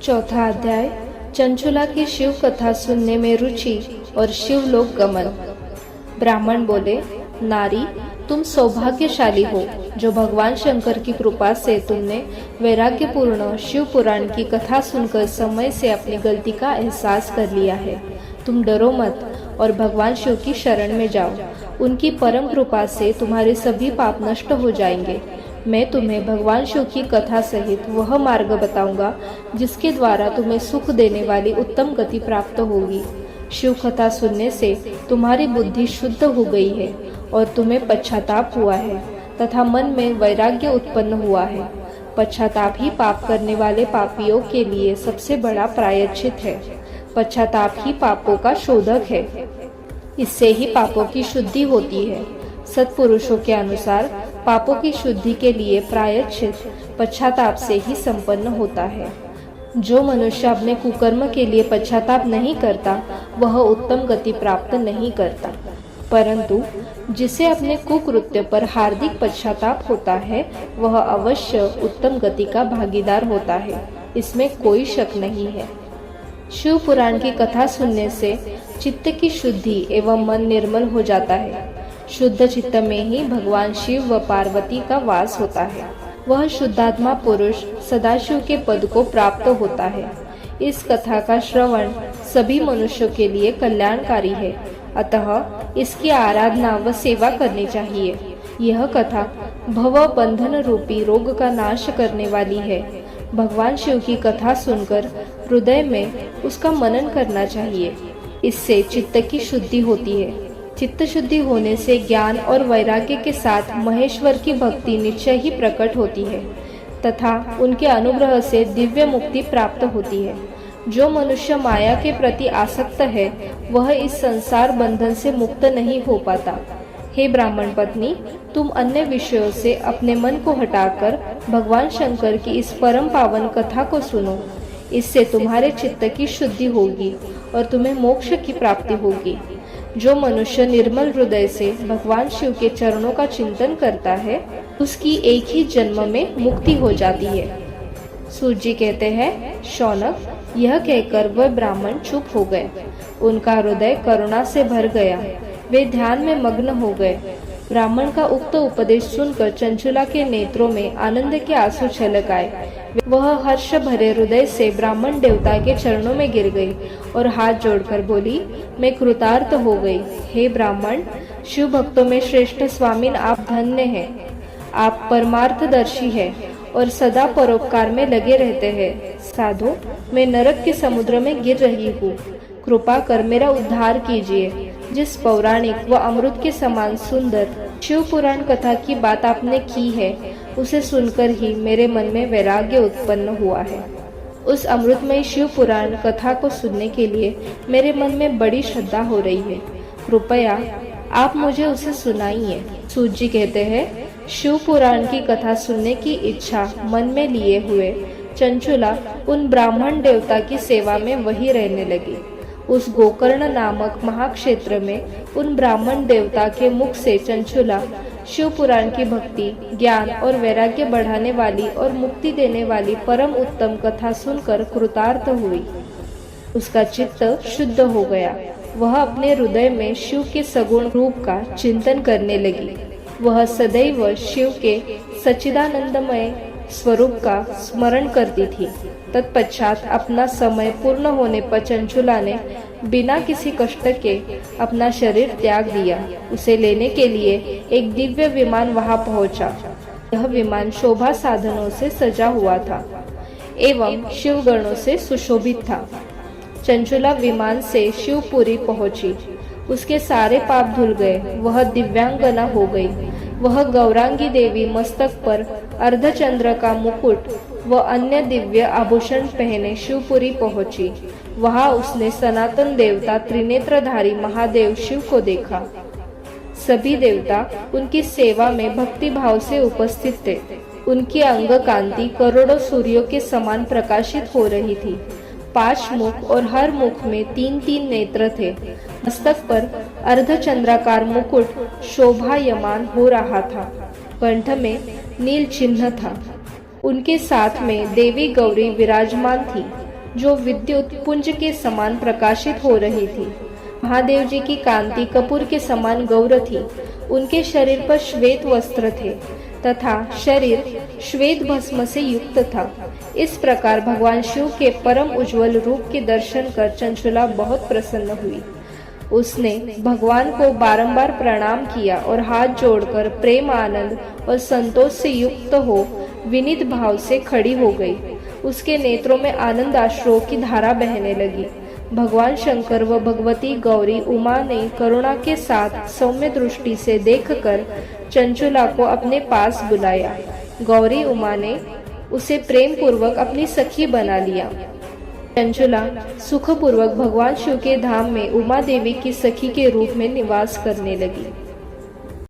चौथा अध्याय, चंचुला की शिव कथा सुनने में रुचि और शिवलोक गमन। ब्राह्मण बोले, नारी, तुम सौभाग्यशाली हो जो भगवान शंकर की कृपा से तुमने वैराग्यपूर्ण शिव पुराण की कथा सुनकर समय से अपनी गलती का एहसास कर लिया है। तुम डरो मत और भगवान शिव की शरण में जाओ। उनकी परम कृपा से तुम्हारे सभी पाप नष्ट हो जाएंगे। मैं तुम्हें भगवान शिव की कथा सहित वह मार्ग बताऊंगा जिसके द्वारा तुम्हें सुख देने वाली उत्तम गति प्राप्त होगी। शिव कथा सुनने से तुम्हारी बुद्धि शुद्ध हो गई है और तुम्हें पश्चाताप हुआ है तथा मन में वैराग्य उत्पन्न हुआ है। पश्चाताप ही पाप करने वाले पापियों के लिए सबसे बड़ा प्रायश्चित है। पश्चाताप ही पापों का शोधक है। इससे ही पापों की शुद्धि होती है। सत्पुरुषों के अनुसार पापों की शुद्धि के लिए प्रायश्चित पश्चाताप से ही संपन्न होता है। जो मनुष्य अपने कुकर्म के लिए पश्चाताप नहीं करता वह उत्तम गति प्राप्त नहीं करता, परंतु जिसे अपने कुकृत्य पर हार्दिक पश्चाताप होता है वह अवश्य उत्तम गति का भागीदार होता है। इसमें कोई शक नहीं है। शिव पुराण की कथा सुनने से चित्त की शुद्धि एवं मन निर्मल हो जाता है। शुद्ध चित्त में ही भगवान शिव व पार्वती का वास होता है। वह शुद्धात्मा पुरुष सदाशिव के पद को प्राप्त होता है। इस कथा का श्रवण सभी मनुष्यों के लिए कल्याणकारी है, अतः इसकी आराधना व सेवा करनी चाहिए। यह कथा भव बंधन रूपी रोग का नाश करने वाली है। भगवान शिव की कथा सुनकर हृदय में उसका मनन करना चाहिए। इससे चित्त की शुद्धि होती है। चित्त शुद्धि होने से ज्ञान और वैराग्य के साथ महेश्वर की भक्ति निश्चय ही प्रकट होती है तथा उनके अनुग्रह से दिव्य मुक्ति प्राप्त होती है। जो मनुष्य माया के प्रति आसक्त है वह इस संसार बंधन से मुक्त नहीं हो पाता। हे ब्राह्मण पत्नी, तुम अन्य विषयों से अपने मन को हटाकर भगवान शंकर की इस परम पावन कथा को सुनो। इससे तुम्हारे चित्त की शुद्धि होगी और तुम्हें मोक्ष की प्राप्ति होगी। जो मनुष्य निर्मल हृदय से भगवान शिव के चरणों का चिंतन करता है उसकी एक ही जन्म में मुक्ति हो जाती है। सूत जी कहते हैं, शौनक, यह कहकर वह ब्राह्मण चुप हो गए। उनका हृदय करुणा से भर गया। वे ध्यान में मग्न हो गए। ब्राह्मण का उक्त उपदेश सुनकर चंचुला के नेत्रों में आनंद के आंसू छलक आए। वह हर्ष भरे हृदय से ब्राह्मण देवता के चरणों में गिर गई और हाथ जोड़कर बोली, मैं कृतार्थ हो गई। हे ब्राह्मण, शिव भक्तों में श्रेष्ठ स्वामीन, आप धन्य हैं। आप परमार्थदर्शी हैं और सदा परोपकार में लगे रहते हैं। साधु, मैं नरक के समुद्र में गिर रही हूँ। कृपा कर मेरा उद्धार कीजिए। जिस पौराणिक व अमृत के समान सुंदर शिव पुराण कथा की बात आपने की है उसे सुनकर ही मेरे मन में वैराग्य उत्पन्न हुआ है। उस अमृतमय शिव पुराण कथा को सुनने के लिए मेरे मन में बड़ी श्रद्धा हो रही है। कृपया आप मुझे उसे सुनाइए। सूत जी कहते हैं, शिव पुराण की कथा सुनने की इच्छा मन में लिए हुए चंचुला उन ब्राह्मण देवता की सेवा में वही रहने लगी। उस गोकर्ण नामक महाक्षेत्र में उन ब्राह्मण देवता के मुख से चंचुला शिव पुराण की भक्ति, ज्ञान और वैराग्य बढ़ाने वाली और मुक्ति देने वाली परम उत्तम कथा सुनकर कृतार्थ हुई। उसका चित्त शुद्ध हो गया। वह अपने हृदय में शिव के सगुण रूप का चिंतन करने लगी। वह सदैव शिव के सच्चिदानंदमय स्वरूप का स्मरण करती थी। तत्पश्चात अपना समय पूर्ण होने पर चंचुला ने बिना किसी कष्ट के अपना शरीर त्याग दिया। उसे लेने के लिए एक दिव्य विमान वहां पहुंचा। यह विमान शोभा साधनों से सजा हुआ था एवं शिवगणों से सुशोभित था। चंचुला विमान से शिवपुरी पहुंची। उसके सारे पाप धुल गए। वह दिव्यांगना हो गई। वह गौरांगी देवी मस्तक पर अर्धचंद्र का मुकुट व अन्य दिव्य आभूषण पहने शिवपुरी पहुंची। वहां उसने सनातन देवता त्रिनेत्रधारी महादेव शिव को देखा। सभी देवता उनकी सेवा में भक्ति भाव से उपस्थित थे। उनकी अंग कांति करोड़ों सूर्यों के समान प्रकाशित हो रही थी। 5 मुख और हर मुख में 3-3 नेत्र थे। मस्तक पर अर्धचंद्राकार मुकुट शोभायमान हो रहा था। कंठ में नील चिन्ह था। उनके साथ में देवी गौरी विराजमान थी। जो विद्युत पुंज के समान प्रकाशित हो रही थी। महादेव जी की कांति कपूर के समान गौर थी। उनके शरीर पर श्वेत वस्त्र थे तथा शरीर श्वेत भस्म से युक्त था। इस प्रकार भगवान शिव के परम उज्जवल रूप के दर्शन कर चंचुला बहुत प्रसन्न हुई। उसने भगवान को बारंबार प्रणाम किया और हाथ जोड़कर प्रेम आनंद और संतोष से युक्त हो विनीत भाव से खड़ी हो गई। उसके नेत्रों में आनंद आश्रुओं की धारा बहने लगी। भगवान शंकर व भगवती गौरी उमा ने करुणा के साथ सौम्य दृष्टि से देखकर चंचुला को अपने पास बुलाया। गौरी उमा ने उसे प्रेम पूर्वक अपनी सखी बना लिया। चंचुला सुखपूर्वक भगवान शिव के धाम में उमा देवी की सखी के रूप में निवास करने लगी।